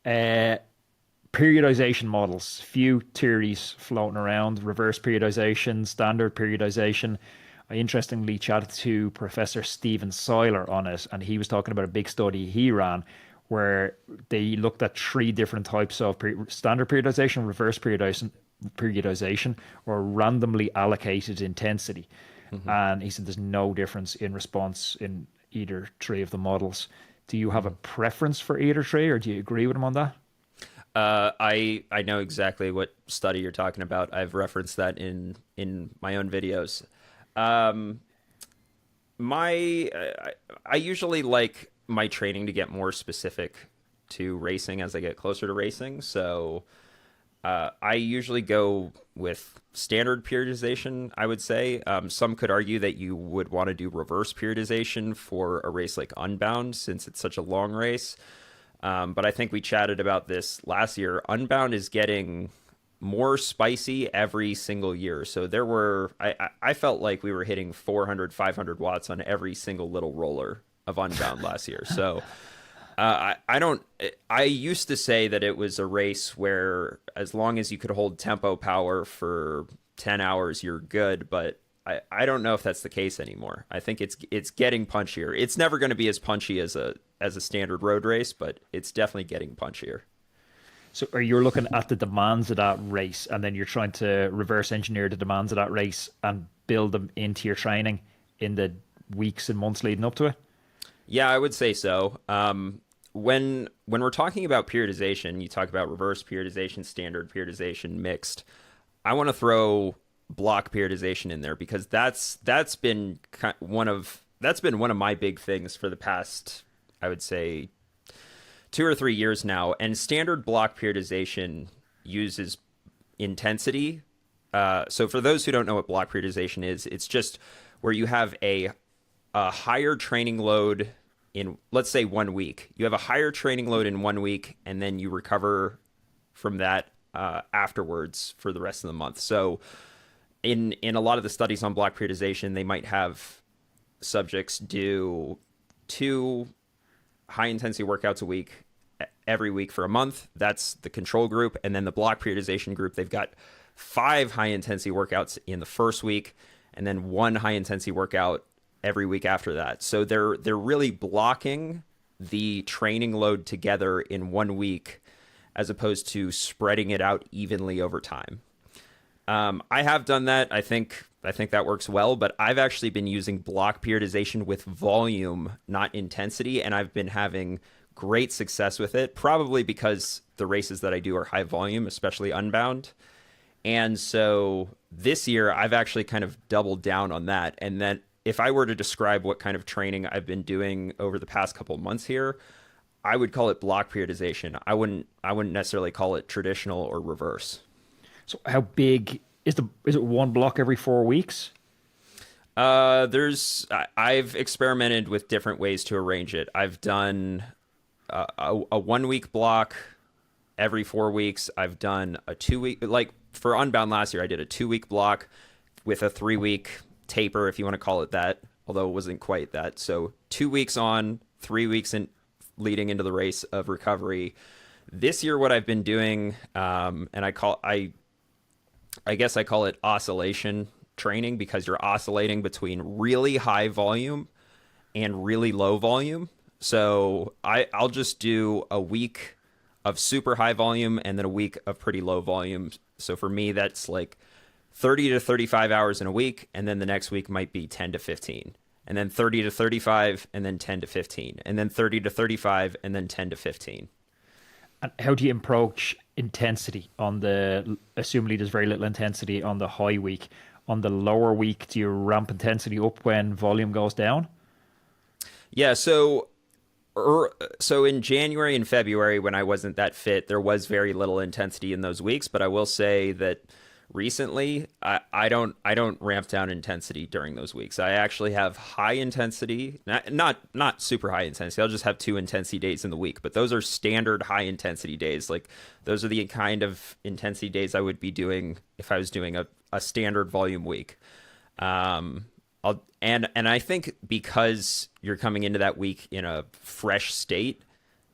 Uh, Periodization models, few theories floating around, reverse periodization, standard periodization. I interestingly chatted to Professor Stephen Seiler on it, and he was talking about a big study he ran where they looked at three different types of standard periodization, reverse periodization, or randomly allocated intensity. Mhm. And he said there's no difference in response in either three of the models. Do you have a Mhm. preference for either three, or do you agree with him on that? I know exactly what study you're talking about. I've referenced that in my own videos. Um, my I usually like my training to get more specific to racing as I get closer to racing. So I usually go with standard periodization, I would say. Some could argue that you would want to do reverse periodization for a race like Unbound since it's such a long race. But I think we chatted about this last year. Unbound is getting more spicy every single year. So I felt like we were hitting 400, 500 watts on every single little roller of Unbound last year. So I don't. I used to say that it was a race where as long as you could hold tempo power for 10 hours, you're good. But I don't know if that's the case anymore. I think it's getting punchier. It's never going to be as punchy as a standard road race, but it's definitely getting punchier. So are you looking at the demands of that race and then you're trying to reverse engineer the demands of that race and build them into your training in the weeks and months leading up to it? Yeah, I would say so. When we're talking about periodization, you talk about reverse periodization, standard periodization, mixed. I want to throw block periodization in there because that's been one of my big things for the past, I would say, 2 or 3 years now. And standard block periodization uses intensity. So for those who don't know what block periodization is, it's just where you have a higher training load in, let's say, 1 week. You have a higher training load in 1 week, and then you recover from that afterwards for the rest of the month. So in a lot of the studies on block periodization, they might have subjects do two high intensity workouts a week every week for a month. That's the control group. And then the block periodization group, they've got 5 high intensity workouts in the first week and then one high intensity workout every week after that. So they're really blocking the training load together in 1 week as opposed to spreading it out evenly over time. I have done that. I think that works well, but I've actually been using block periodization with volume, not intensity, and I've been having great success with it, probably because the races that I do are high volume, especially Unbound. And so this year, I've actually kind of doubled down on that. And then if I were to describe what kind of training I've been doing over the past couple of months here, I would call it block periodization. I wouldn't necessarily call it traditional or reverse. So how big is it one block every 4 weeks? I've experimented with different ways to arrange it. I've done a 1 week block every 4 weeks. I've done a 2 week, like for Unbound last year, I did a 2 week block with a 3 week taper, if you want to call it that, although it wasn't quite that. So 2 weeks on, 3 weeks in leading into the race of recovery. This year, what I've been doing, and I guess I call it oscillation training because you're oscillating between really high volume and really low volume. So I'll just do a week of super high volume and then a week of pretty low volume. So for me, that's like 30 to 35 hours in a week. And then the next week might be 10 to 15. And then 30 to 35 and then 10 to 15. And then 30 to 35 and then 10 to 15. And how do you approach intensity on assuming there's very little intensity on the high week? On the lower week, do you ramp intensity up when volume goes down? Yeah, so in January and February, when I wasn't that fit, there was very little intensity in those weeks. But I will say that recently, I don't ramp down intensity during those weeks. I actually have high intensity, not super high intensity. I'll just have 2 intensity days in the week, but those are standard high intensity days. Like those are the kind of intensity days I would be doing if I was doing a standard volume week. And I think because you're coming into that week in a fresh state,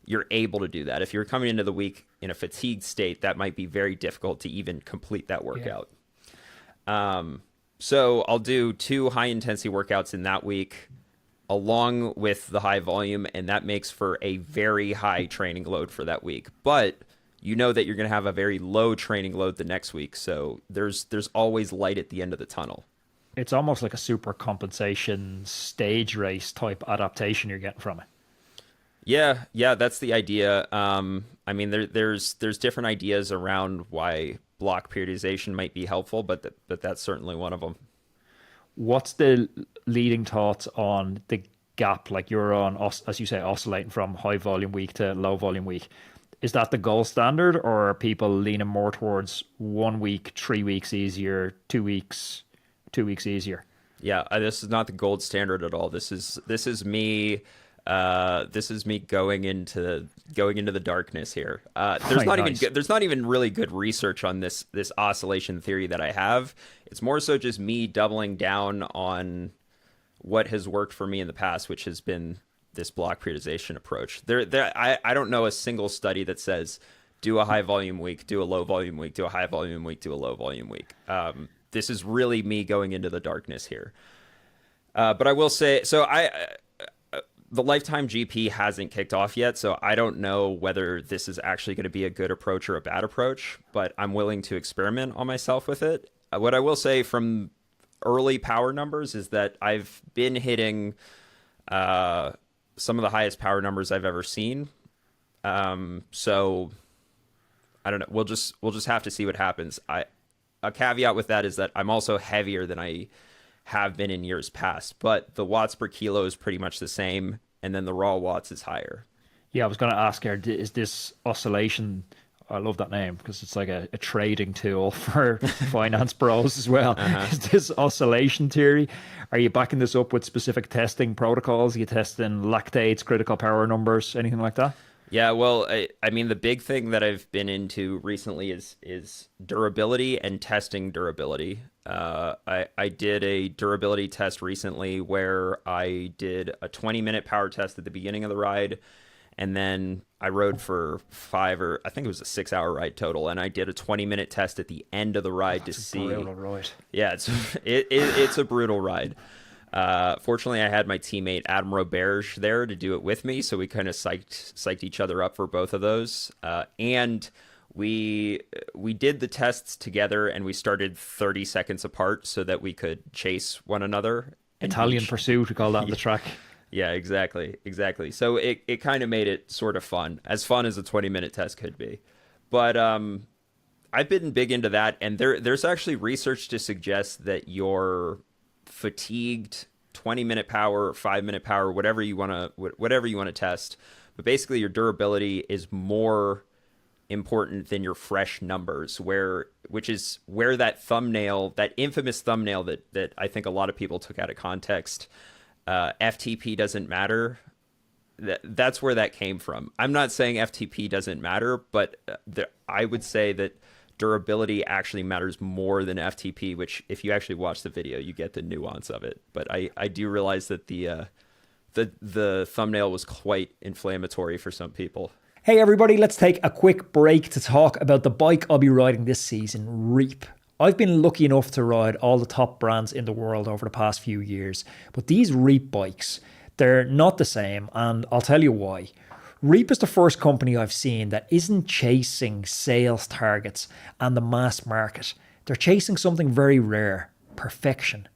you're able to do that. If you're coming into the week in a fatigued state, that might be very difficult to even complete that workout. So I'll do 2 high intensity workouts in that week along with the high volume, and that makes for a very high training load for that week. But you know that you're going to have a very low training load the next week, so there's always light at the end of the tunnel. It's almost like a super compensation stage race type adaptation you're getting from it. Yeah, that's the idea. I mean, there's different ideas around why block periodization might be helpful, but that's certainly one of them. What's the leading thoughts on the gap? Like you're on, as you say, oscillating from high volume week to low volume week. Is that the gold standard, or are people leaning more towards 1 week, 3 weeks easier, 2 weeks, 2 weeks easier? Yeah, this is not the gold standard at all. This is me. This is me going into the darkness here. There's not even really good research on this oscillation theory that I have. It's more so just me doubling down on what has worked for me in the past, which has been this block periodization approach. I don't know a single study that says do a high volume week, do a low volume week, do a high volume week, do a low volume week. This is really me going into the darkness here. But I will say, the Lifetime GP hasn't kicked off yet, so I don't know whether this is actually going to be a good approach or a bad approach, but I'm willing to experiment on myself with it. What I will say from early power numbers is that I've been hitting some of the highest power numbers I've ever seen. So I don't know. We'll just have to see what happens. A caveat with that is that I'm also heavier than I have been in years past, but the watts per kilo is pretty much the same, and then the raw watts is higher. Yeah, I was going to ask here, is this oscillation, I love that name because it's like a trading tool for finance pros as well. Is this oscillation theory, are you backing this up with specific testing protocols? Are you testing lactates, critical power numbers, anything like that? Yeah, well, I mean, the big thing that I've been into recently is durability and testing durability. I did a durability test recently where I did a 20-minute power test at the beginning of the ride, and then I rode for I think it was a 6-hour ride total, and I did a 20-minute test at the end of the ride to see. Brutal ride. Yeah, it's a brutal ride. Fortunately, I had my teammate Adam Roberge there to do it with me, so we kind of psyched each other up for both of those. And we did the tests together, and we started 30 seconds apart so that we could chase one another. Italian pursuit, we call that on the track. Yeah, exactly. So it kind of made it sort of fun as a 20-minute test could be. But I've been big into that, and there's actually research to suggest that your fatigued 20-minute power or 5-minute power, whatever you want to test, but basically your durability is more important than your fresh numbers, which is where that infamous thumbnail that I think a lot of people took out of context, FTP doesn't matter, that's where that came from. I'm not saying FTP doesn't matter, but I would say that durability actually matters more than FTP, which if you actually watch the video, you get the nuance of it. But I do realize that the thumbnail was quite inflammatory for some people. Hey everybody, let's take a quick break to talk about the bike I'll be riding this season, Reap. I've been lucky enough to ride all the top brands in the world over the past few years, but these Reap bikes, they're not the same, and I'll tell you why. Reap is the first company I've seen that isn't chasing sales targets and the mass market. They're chasing something very rare, perfection.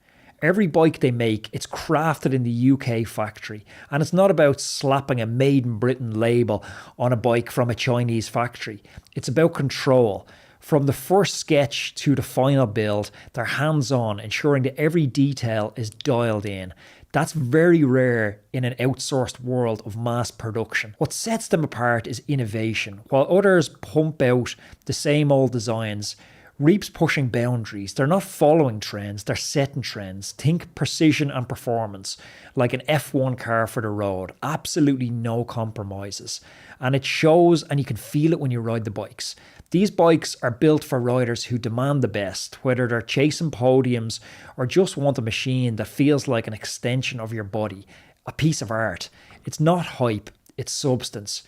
Every bike they make, it's crafted in the UK factory, and it's not about slapping a Made in Britain label on a bike from a Chinese factory. It's about control. From the first sketch to the final build, they're hands-on, ensuring that every detail is dialed in. That's very rare in an outsourced world of mass production. What sets them apart is innovation. While others pump out the same old designs, Reap's pushing boundaries. They're not following trends, they're setting trends. Think precision and performance, like an F1 car for the road. Absolutely no compromises. And it shows, and you can feel it when you ride the bikes. These bikes are built for riders who demand the best, whether they're chasing podiums or just want a machine that feels like an extension of your body, a piece of art. It's not hype, it's substance.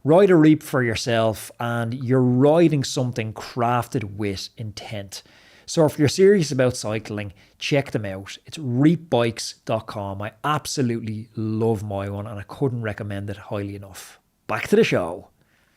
Ride a Reap for yourself, and you're riding something crafted with intent. So if you're serious about cycling, check them out. It's reapbikes.com. I absolutely love my one, and I couldn't recommend it highly enough. Back to the show.